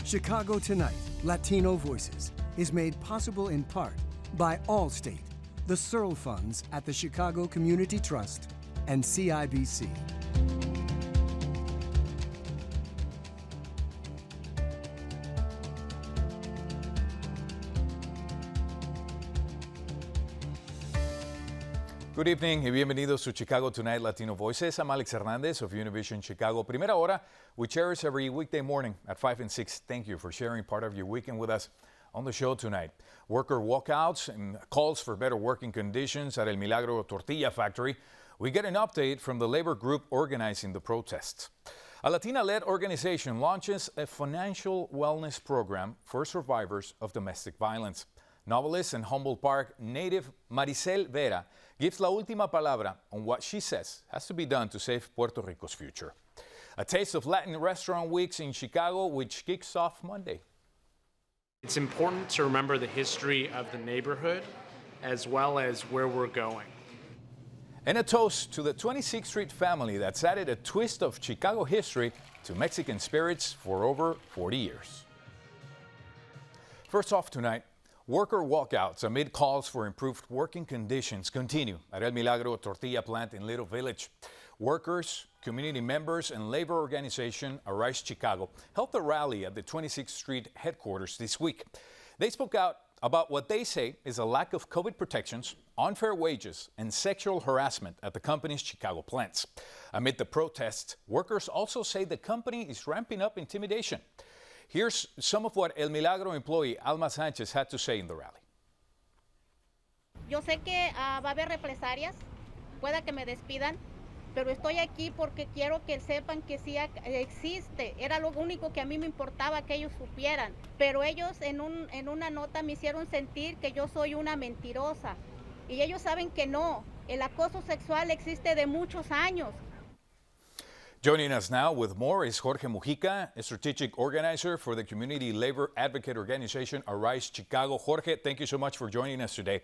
Chicago Tonight, Latino Voices is made possible in part by Allstate, the Searle Funds at the Chicago Community Trust, and CIBC. Good evening y bienvenidos to Chicago Tonight Latino Voices. I'm Alex Hernandez of Univision Chicago. Primera Hora, we cherish every weekday morning at 5 and 6. Thank you for sharing part of your weekend with us. On the show tonight, worker walkouts and calls for better working conditions at El Milagro Tortilla Factory. We get an update from the labor group organizing the protests. A Latina-led organization launches a financial wellness program for survivors of domestic violence. Novelist and Humboldt Park native Maricel Vera gives la última palabra on what she says has to be done to save Puerto Rico's future. A taste of Latin restaurant weeks in Chicago, which kicks off Monday. It's important to remember the history of the neighborhood as well as where we're going. And a toast to the 26th Street family that's added a twist of Chicago history to Mexican spirits for over 40 years. First off tonight, worker walkouts amid calls for improved working conditions continue at El Milagro Tortilla plant in Little Village. Workers, community members, and labor organization Arise Chicago held a rally at the 26th Street headquarters this week. They spoke out about what they say is a lack of COVID protections, unfair wages, and sexual harassment at the company's Chicago plants. Amid the protests, workers also say the company is ramping up intimidation. Here's some of what El Milagro employee Alma Sánchez had to say in the rally. Yo sé que va a haber represalias, pueda que me despidan, pero estoy aquí porque quiero que sepan que sí existe. Era lo único que a mí me importaba que ellos supieran. Pero ellos en una nota me hicieron sentir que yo soy una mentirosa. Y ellos saben que no. El acoso sexual existe de muchos años. Joining us now with more is Jorge Mujica, a strategic organizer for the community labor advocate organization Arise Chicago. Jorge, thank you so much for joining us today.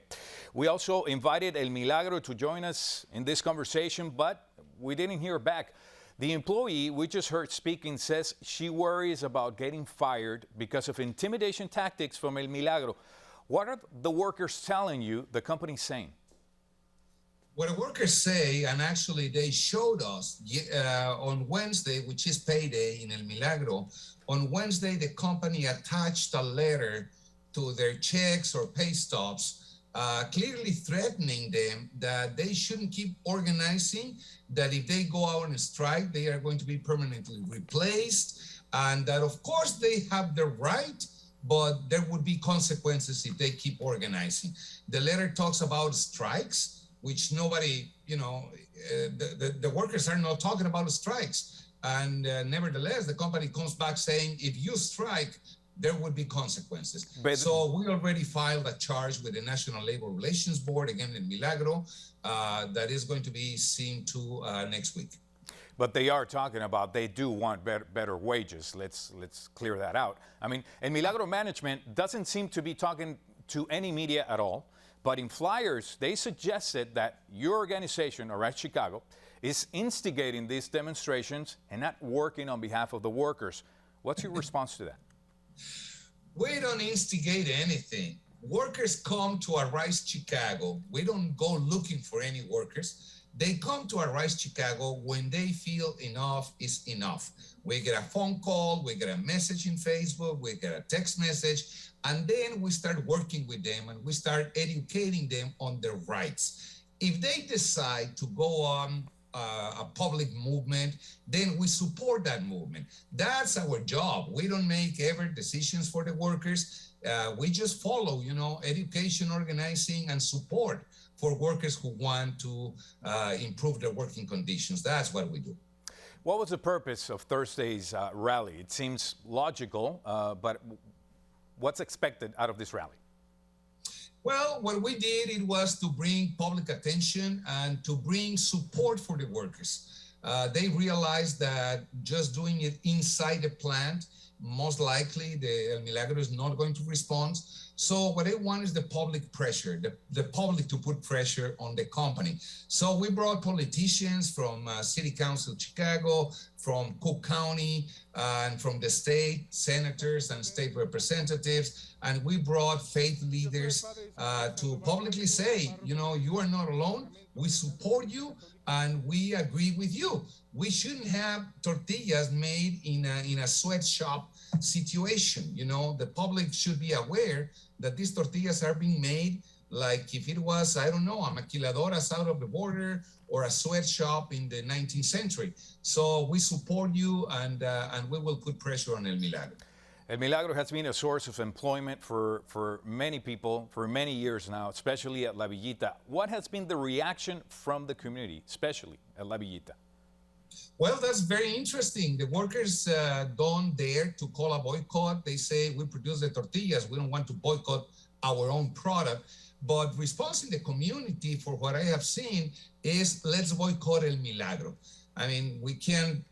We also invited El Milagro to join us in this conversation, but we didn't hear back. The employee we just heard speaking says she worries about getting fired because of intimidation tactics from El Milagro. What are the workers telling you the company's saying? What the workers say, and actually they showed us on Wednesday, which is payday in El Milagro, on Wednesday the company attached a letter to their checks or pay stubs, clearly threatening them that they shouldn't keep organizing, that if they go out on a strike, they are going to be permanently replaced, and that of course they have the right, but there would be consequences if they keep organizing. The letter talks about strikes, which nobody, the workers are not talking about strikes. And nevertheless, the company comes back saying, if you strike, there would be consequences. So we already filed a charge with the National Labor Relations Board, again in Milagro, that is going to be seen to next week. But they are talking about they do want better wages. Let's clear that out. I mean, and Milagro management doesn't seem to be talking to any media at all. But in flyers, they suggested that your organization, Arise Chicago, is instigating these demonstrations and not working on behalf of the workers. What's your response to that? We don't instigate anything. Workers come to Arise Chicago. We don't go looking for any workers. They come to Arise Chicago when they feel enough is enough. We get a phone call, we get a message in Facebook, we get a text message, and then we start working with them and we start educating them on their rights. If they decide to go on a public movement, then we support that movement. That's our job. We don't make ever decisions for the workers. We just follow, education, organizing, and support for workers who want to improve their working conditions. That's what we do. What was the purpose of Thursday's rally? It seems logical, but what's expected out of this rally? Well, what we did, it was to bring public attention and to bring support for the workers. They realized that just doing it inside the plant, most likely the El Milagro is not going to respond. So what they want is the public pressure, the public to put pressure on the company. So we brought politicians from City Council Chicago, from Cook County, and from the state, senators and state representatives, and we brought faith leaders to publicly say, you know, you are not alone, we support you, and we agree with you. We shouldn't have tortillas made in a sweatshop situation. You know, the public should be aware that these tortillas are being made like if it was, I don't know, a maquiladoras out of the border or a sweatshop in the 19th century. So we support you, and we will put pressure on El Milagro. El Milagro has been a source of employment for many people for many years now, especially at La Villita. What has been the reaction from the community, especially at La Villita? Well, that's very interesting. The workers don't dare to call a boycott. They say, we produce the tortillas, we don't want to boycott our own product. But response in the community, for what I have seen, is let's boycott El Milagro. I mean, we can,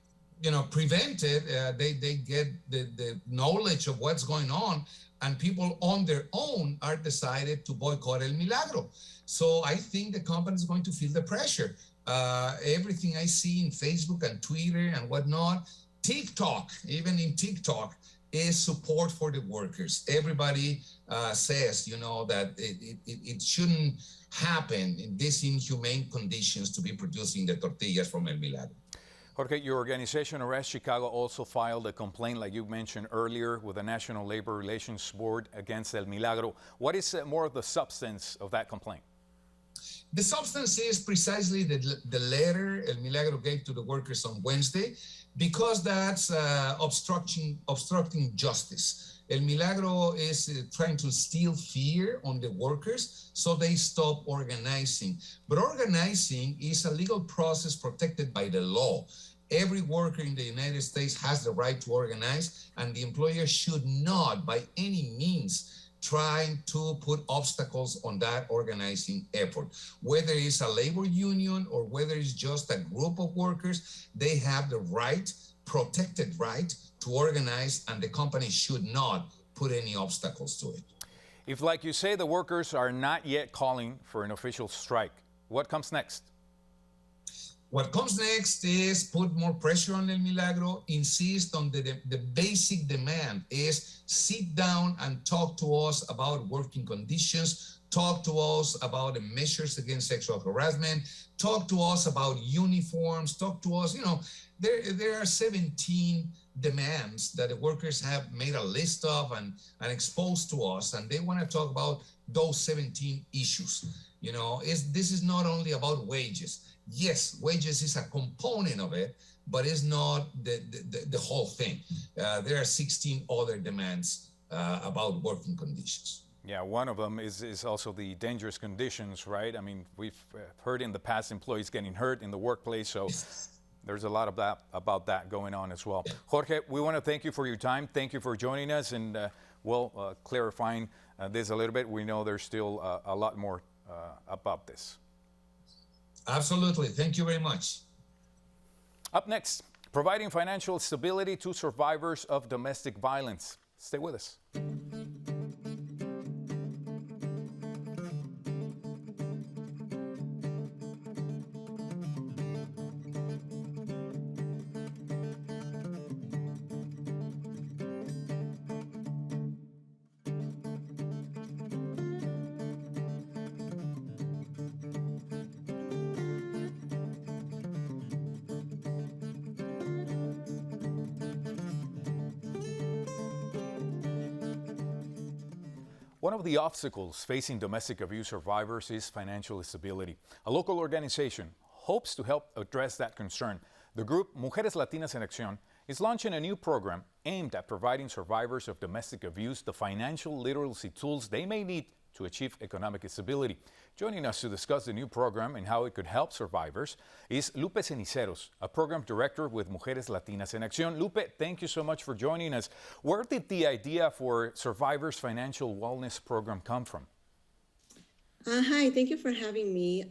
you know, prevent it. They get the knowledge of what's going on, and people on their own are decided to boycott El Milagro. So I think the company is going to feel the pressure. Everything I see in Facebook and Twitter and whatnot, TikTok, even in TikTok, is support for the workers. Everybody says, you know, that it shouldn't happen in these inhumane conditions to be producing the tortillas from El Milagro. Jorge, your organization, Arrest Chicago, also filed a complaint, like you mentioned earlier, with the National Labor Relations Board against El Milagro. What is more of the substance of that complaint? The substance is precisely the letter El Milagro gave to the workers on Wednesday, because that's obstructing justice. El Milagro is trying to instill fear on the workers so they stop organizing. But organizing is a legal process protected by the law. Every worker in the United States has the right to organize, and the employer should not, by any means, trying to put obstacles on that organizing effort. Whether it's a labor union or whether it's just a group of workers, they have the right, protected right, to organize, and the company should not put any obstacles to it. If, like you say, the workers are not yet calling for an official strike, what comes next? What comes next is put more pressure on El Milagro, insist on the basic demand is sit down and talk to us about working conditions, talk to us about the measures against sexual harassment, talk to us about uniforms, talk to us, you know, there are 17 demands that the workers have made a list of and exposed to us, and they want to talk about those 17 issues. You know, this is not only about wages. Yes, wages is a component of it, but it's not the whole thing. There are 16 other demands about working conditions. Yeah, one of them is also the dangerous conditions, right? I mean, we've heard in the past employees getting hurt in the workplace, so there's a lot of that about that going on as well. Jorge, we want to thank you for your time. Thank you for joining us, and clarifying this a little bit. We know there's still a lot more about this. Absolutely. Thank you very much. Up next, providing financial stability to survivors of domestic violence. Stay with us. One of the obstacles facing domestic abuse survivors is financial instability. A local organization hopes to help address that concern. The group Mujeres Latinas en Acción is launching a new program aimed at providing survivors of domestic abuse the financial literacy tools they may need to achieve economic stability. Joining us to discuss the new program and how it could help survivors is Lupe Ceniceros, a program director with Mujeres Latinas en Acción. Lupe, thank you so much for joining us. Where did the idea for Survivors Financial Wellness Program come from? Hi, thank you for having me.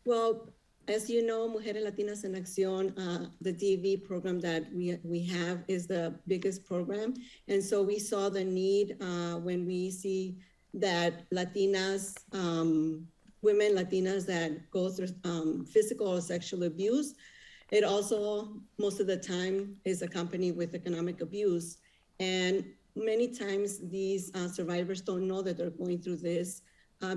Well, as you know, Mujeres Latinas en Acción, the DV program that we have is the biggest program. And so we saw the need when we see that Latinas, women Latinas that go through physical or sexual abuse, it also, most of the time, is accompanied with economic abuse. And many times these survivors don't know that they're going through this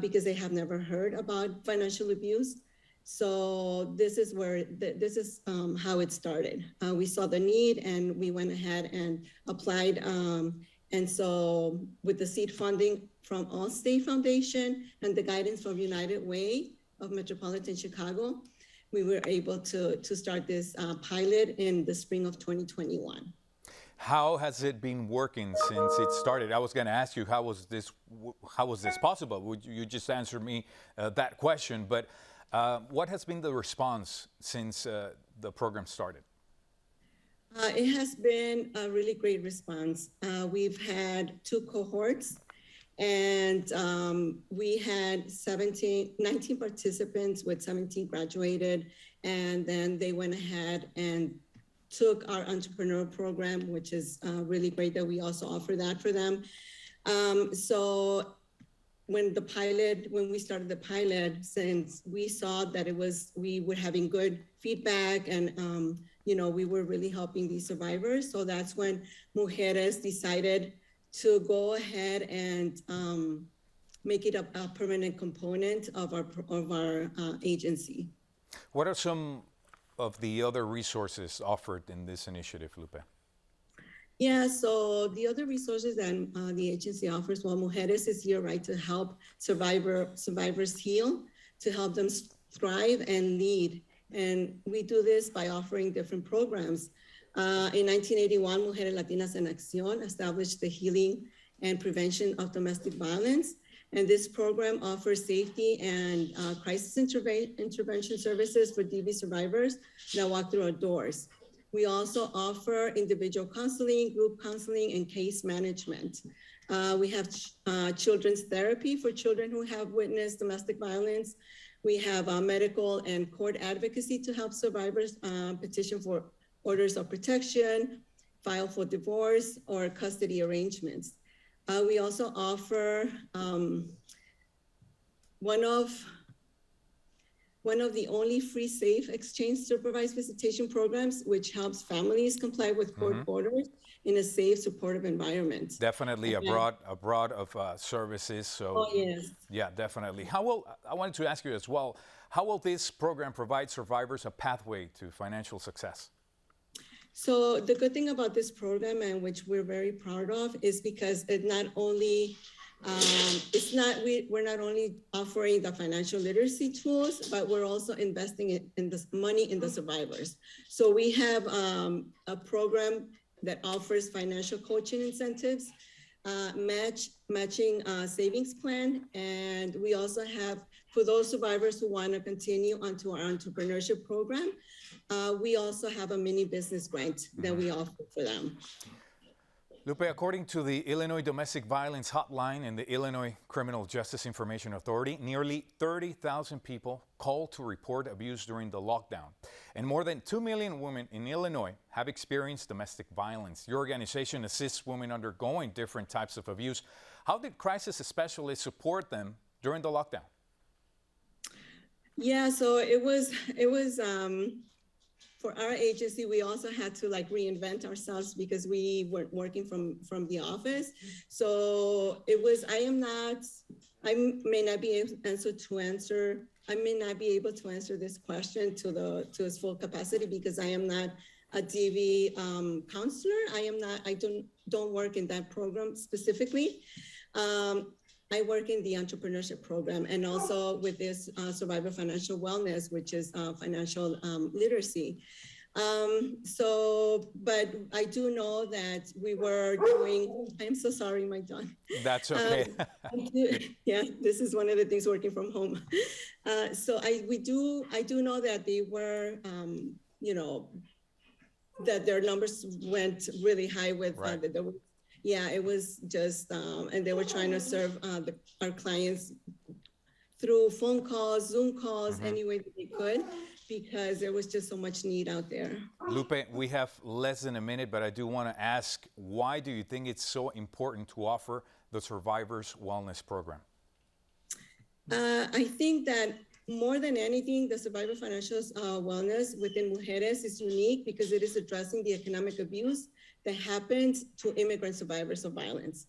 because they have never heard about financial abuse. So this is where this is how it started. We saw the need and we went ahead and applied. And so with the seed funding from Allstate Foundation and the guidance from United Way of Metropolitan Chicago, we were able to start this pilot in the spring of 2021. How has it been working since it started? I was going to ask you, how was this possible? Would you just answer me that question? But what has been the response since the program started? It has been a really great response. We've had 2 cohorts, and we had 19 participants, with 17 graduated, and then they went ahead and took our entrepreneur program, which is really great that we also offer that for them. So when we started the pilot, since we saw that we were having good feedback and we were really helping these survivors. So that's when Mujeres decided to go ahead and make it a permanent component of our agency. What are some of the other resources offered in this initiative, Lupe? Yeah, so the other resources that the agency offers, well, Mujeres is here, right, to help survivors heal, to help them thrive and lead. And we do this by offering different programs. In 1981, Mujeres Latinas en Acción established the Healing and Prevention of Domestic Violence. And this program offers safety and crisis intervention services for DV survivors that walk through our doors. We also offer individual counseling, group counseling, and case management. We have children's therapy for children who have witnessed domestic violence. We have medical and court advocacy to help survivors petition for orders of protection, file for divorce, or custody arrangements. We also offer one of the only free safe exchange supervised visitation programs, which helps families comply with court orders in a safe, supportive environment. Definitely a broad of services. So, oh, yes. Yeah, definitely. I wanted to ask you as well, how will this program provide survivors a pathway to financial success? So the good thing about this program, and which we're very proud of, is because it not only we're not only offering the financial literacy tools, but we're also investing in this money in the survivors. So we have a program that offers financial coaching incentives, matching savings plan, and we also have, for those survivors who want to continue onto our entrepreneurship program, we also have a mini business grant that we offer for them. Lupe, according to the Illinois Domestic Violence Hotline and the Illinois Criminal Justice Information Authority, nearly 30,000 people called to report abuse during the lockdown. And more than 2 million women in Illinois have experienced domestic violence. Your organization assists women undergoing different types of abuse. How did crisis specialists support them during the lockdown? Yeah, so it was for our agency, we also had to reinvent ourselves because we weren't working from the office. So it was, I may not be able to answer this question to its full capacity because I am not a DV counselor. I don't work in that program specifically. I work in the entrepreneurship program and also with this survivor financial wellness, which is financial literacy. But I do know that we were doing, I'm so sorry, my John. That's okay. Yeah, this is one of the things working from home. So I do know that they were, that their numbers went really high with right. It was just, and they were trying to serve our clients through phone calls, Zoom calls, any way that they could. because there was just so much need out there. Lupe, we have less than a minute, but I do want to ask, why do you think it's so important to offer the Survivors Wellness Program? I think that more than anything, the Survivor Financial Wellness within Mujeres is unique because it is addressing the economic abuse that happens to immigrant survivors of violence.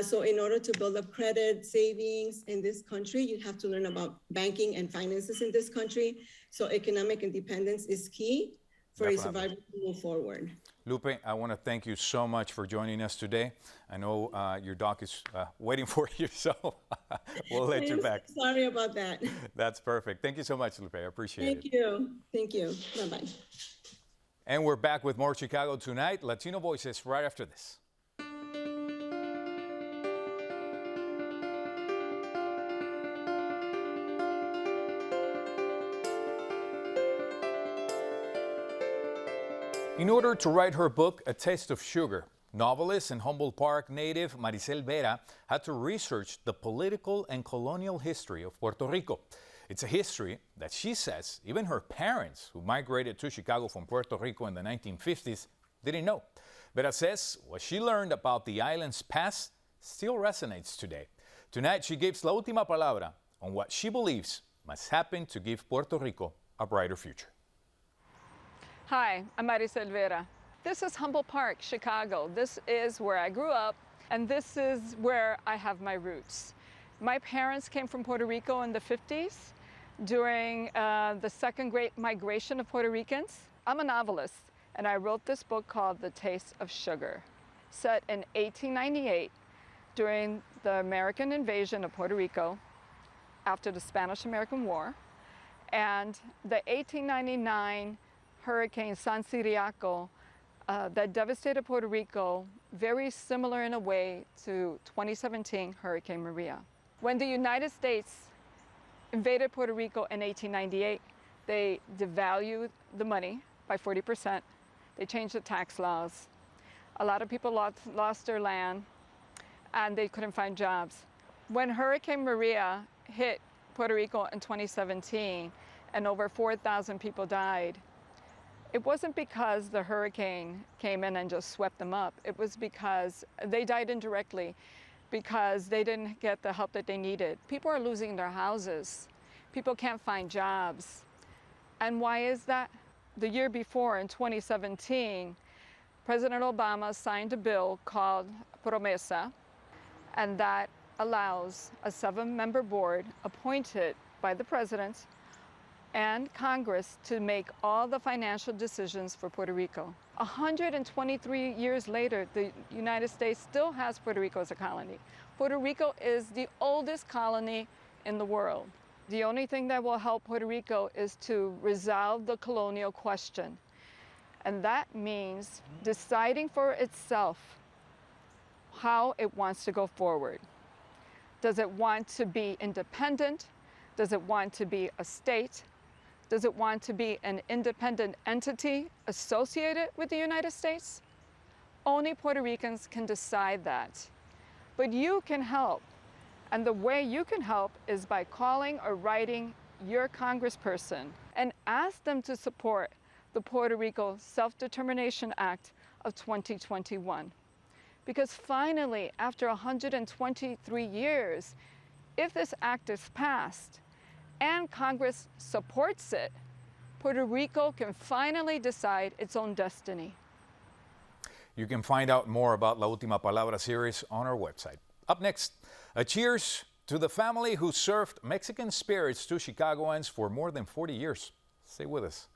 So in order to build up credit savings in this country, you have to learn about banking and finances in this country. So economic independence is key for a survivor to move forward. Lupe, I want to thank you so much for joining us today. I know your doc is waiting for you, so we'll let you back. Sorry about that. That's perfect. Thank you so much, Lupe. I appreciate it. Thank you. Thank you. Bye-bye. And we're back with more Chicago Tonight, Latino Voices, right after this. In order to write her book, A Taste of Sugar, novelist and Humboldt Park native Maricel Vera had to research the political and colonial history of Puerto Rico. It's a history that she says even her parents, who migrated to Chicago from Puerto Rico in the 1950s, didn't know. Vera says what she learned about the island's past still resonates today. Tonight, she gives La Última Palabra on what she believes must happen to give Puerto Rico a brighter future. Hi, I'm Maricel Vera. This is Humboldt Park, Chicago. This is where I grew up, and this is where I have my roots. My parents came from Puerto Rico in the 50s during the second great migration of Puerto Ricans. I'm a novelist, and I wrote this book called The Taste of Sugar, set in 1898 during the American invasion of Puerto Rico after the Spanish-American War, and the 1899 Hurricane San Ciriaco that devastated Puerto Rico, very similar in a way to 2017 Hurricane Maria. When the United States invaded Puerto Rico in 1898, they devalued the money by 40%. They changed the tax laws. A lot of people lost their land, and they couldn't find jobs. When Hurricane Maria hit Puerto Rico in 2017 and over 4,000 people died, it wasn't because the hurricane came in and just swept them up. It was because they died indirectly, because they didn't get the help that they needed. People are losing their houses. People can't find jobs. And why is that? The year before, in 2017, President Obama signed a bill called Promesa, and that allows a 7-member board appointed by the president and Congress to make all the financial decisions for Puerto Rico. 123 years later, the United States still has Puerto Rico as a colony. Puerto Rico is the oldest colony in the world. The only thing that will help Puerto Rico is to resolve the colonial question. And that means deciding for itself how it wants to go forward. Does it want to be independent? Does it want to be a state? Does it want to be an independent entity associated with the United States? Only Puerto Ricans can decide that. But you can help. And the way you can help is by calling or writing your congressperson and ask them to support the Puerto Rico Self-Determination Act of 2021. Because finally, after 123 years, if this act is passed, and Congress supports it, Puerto Rico can finally decide its own destiny. You can find out more about La Última Palabra series on our website. Up next, a cheers to the family who served Mexican spirits to Chicagoans for more than 40 years. Stay with us.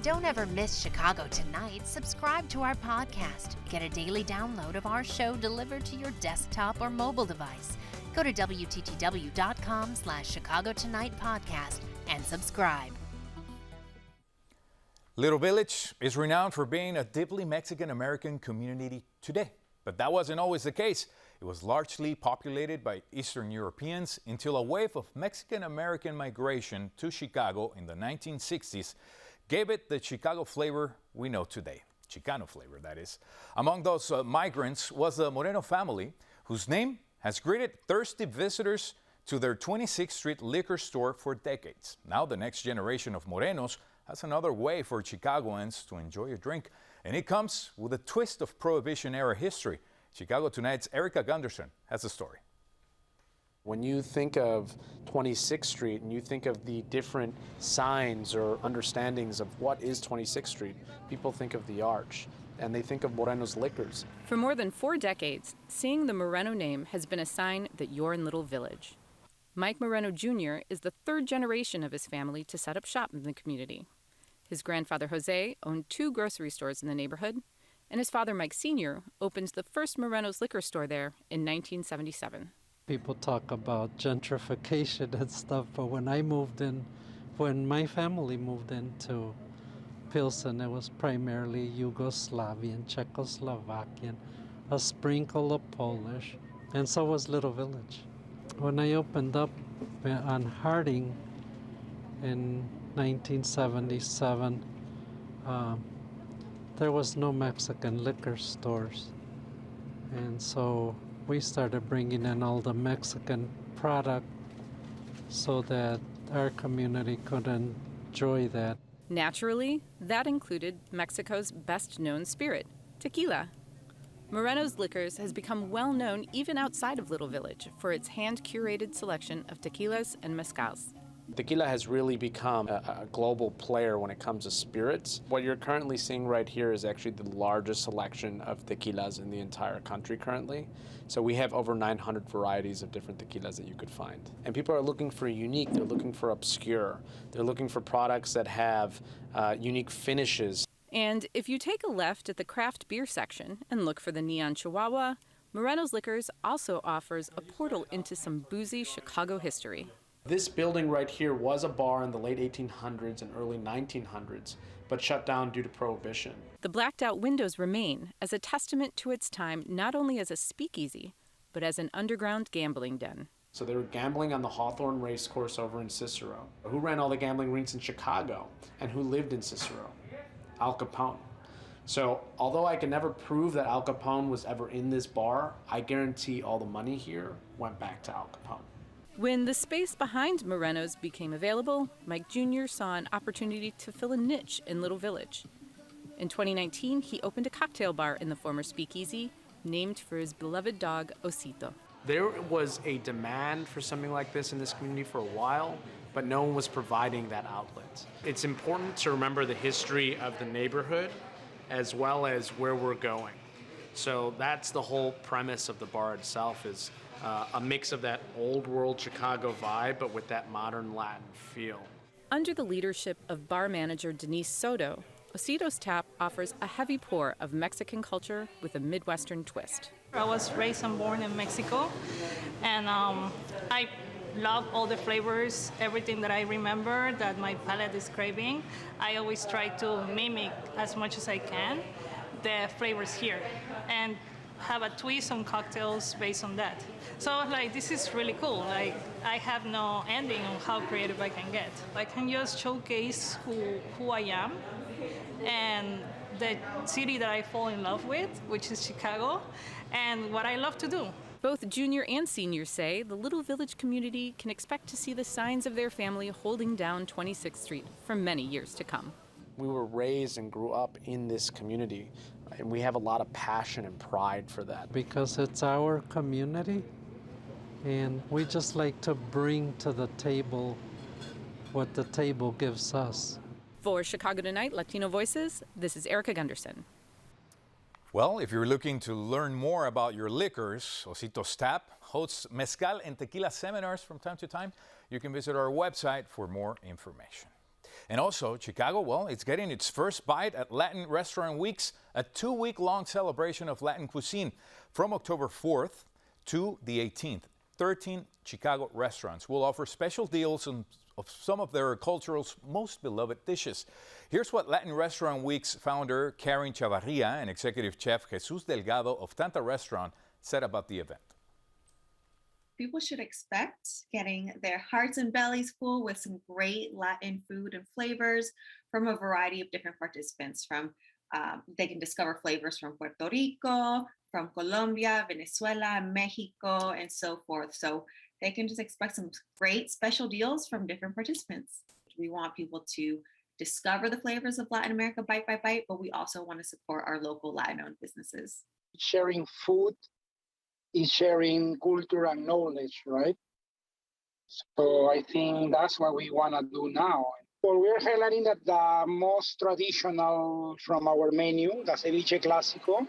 Don't ever miss Chicago Tonight. Subscribe to our podcast. Get a daily download of our show delivered to your desktop or mobile device. Go to WTTW.com/Chicago Tonight Podcast and subscribe. Little Village is renowned for being a deeply Mexican-American community today. But that wasn't always the case. It was largely populated by Eastern Europeans until a wave of Mexican-American migration to Chicago in the 1960s gave it the Chicago flavor we know today. Chicano flavor, that is. Among those migrants was the Moreno family, whose name has greeted thirsty visitors to their 26th Street liquor store for decades. Now the next generation of Morenos has another way for Chicagoans to enjoy a drink, and it comes with a twist of Prohibition-era history. Chicago Tonight's Erica Gunderson has the story. When you think of 26th Street and you think of the different signs or understandings of what is 26th Street, people think of the Arch and they think of Morenos Liquors. For more than 4 decades, seeing the Moreno name has been a sign that you're in Little Village. Mike Moreno Jr. is the 3rd generation of his family to set up shop in the community. His grandfather Jose owned 2 grocery stores in the neighborhood, and his father Mike Sr. opened the first Morenos liquor store there in 1977. People talk about gentrification and stuff, but when my family moved into Pilsen, it was primarily Yugoslavian, Czechoslovakian, a sprinkle of Polish, and so was Little Village. When I opened up on Harding in 1977, there was no Mexican liquor stores, and so we started bringing in all the Mexican product so that our community could enjoy that. Naturally, that included Mexico's best-known spirit, tequila. Morenos Liquors has become well known even outside of Little Village for its hand-curated selection of tequilas and mezcals. Tequila has really become a global player when it comes to spirits. What you're currently seeing right here is actually the largest selection of tequilas in the entire country currently. So we have over 900 varieties of different tequilas that you could find. And people are looking for unique, they're looking for obscure, they're looking for products that have unique finishes. And if you take a left at the craft beer section and look for the Neon Chihuahua, Morenos Liquors also offers a portal into some boozy Chicago history. This building right here was a bar in the late 1800s and early 1900s, but shut down due to Prohibition. The blacked-out windows remain as a testament to its time not only as a speakeasy, but as an underground gambling den. So they were gambling on the Hawthorne Racecourse over in Cicero. Who ran all the gambling rinks in Chicago and who lived in Cicero? Al Capone. So although I can never prove that Al Capone was ever in this bar, I guarantee all the money here went back to Al Capone. When the space behind Moreno's became available, Mike Jr. saw an opportunity to fill a niche in Little Village. In 2019, he opened a cocktail bar in the former speakeasy, named for his beloved dog, Osito. There was a demand for something like this in this community for a while, but no one was providing that outlet. It's important to remember the history of the neighborhood as well as where we're going. So that's the whole premise of the bar itself, is a mix of that old world Chicago vibe, but with that modern Latin feel. Under the leadership of bar manager Denise Soto, Osito's Tap offers a heavy pour of Mexican culture with a Midwestern twist. I was raised and born in Mexico, and I love all the flavors, everything that I remember that my palate is craving. I always try to mimic as much as I can the flavors here and have a twist on cocktails based on that. So like, this is really cool. Like, I have no ending on how creative I can get. I can just showcase who I am and the city that I fall in love with, which is Chicago, and what I love to do. Both junior and seniors say the Little Village community can expect to see the signs of their family holding down 26th Street for many years to come. We were raised and grew up in this community, and we have a lot of passion and pride for that. Because it's our community, and we just like to bring to the table what the table gives us. For Chicago Tonight, Latino Voices, this is Erica Gunderson. Well, if you're looking to learn more about your liquors, Osito's Tap hosts mezcal and tequila seminars from time to time. You can visit our website for more information. And also, Chicago, well, it's getting its first bite at Latin Restaurant Weeks, a 2-week-long celebration of Latin cuisine. From October 4th to the 18th, 13 Chicago restaurants will offer special deals on some of their culture's most beloved dishes. Here's what Latin Restaurant Week's founder Karen Chavarria and executive chef Jesus Delgado of Tanta Restaurant said about the event. People should expect getting their hearts and bellies full with some great Latin food and flavors from a variety of different participants. They can discover flavors from Puerto Rico, from Colombia, Venezuela, Mexico, and so forth. So they can just expect some great special deals from different participants. We want people to discover the flavors of Latin America bite by bite, but we also want to support our local Latin-owned businesses. Sharing food is sharing culture and knowledge, right? So I think that's what we want to do now. Well, we're highlighting that the most traditional from our menu, the ceviche clásico,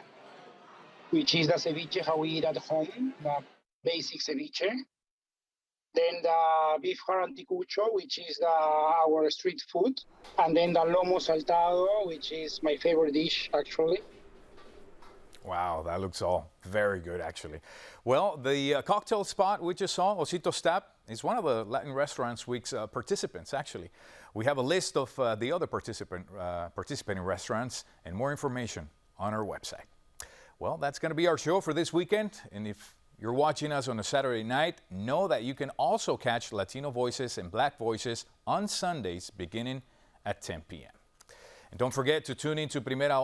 which is the ceviche how we eat at home, the basic ceviche. Then the beef anticucho, which is our street food. And then the lomo saltado, which is my favorite dish, actually. Wow, that looks all very good, actually. Well, the cocktail spot we just saw, Ositos Tap, is one of the Latin Restaurants Week's participants, actually. We have a list of the other participating restaurants and more information on our website. Well, that's going to be our show for this weekend. And if you're watching us on a Saturday night, know that you can also catch Latino Voices and Black Voices on Sundays beginning at 10 p.m. And don't forget to tune in to Primera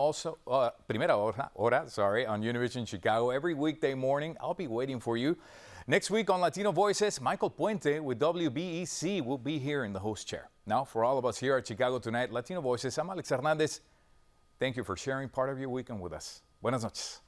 Hora on Univision Chicago every weekday morning. I'll be waiting for you. Next week on Latino Voices, Michael Puente with WBEC will be here in the host chair. Now, for all of us here at Chicago Tonight, Latino Voices, I'm Alex Hernandez. Thank you for sharing part of your weekend with us. Buenas noches.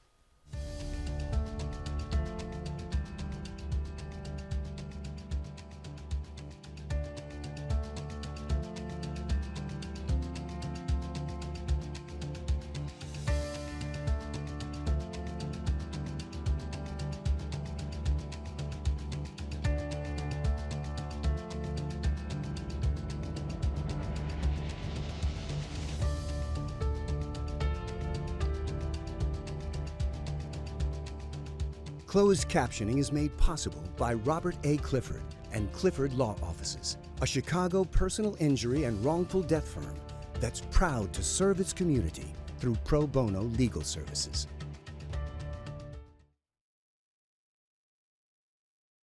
Closed captioning is made possible by Robert A. Clifford and Clifford Law Offices, a Chicago personal injury and wrongful death firm that's proud to serve its community through pro bono legal services.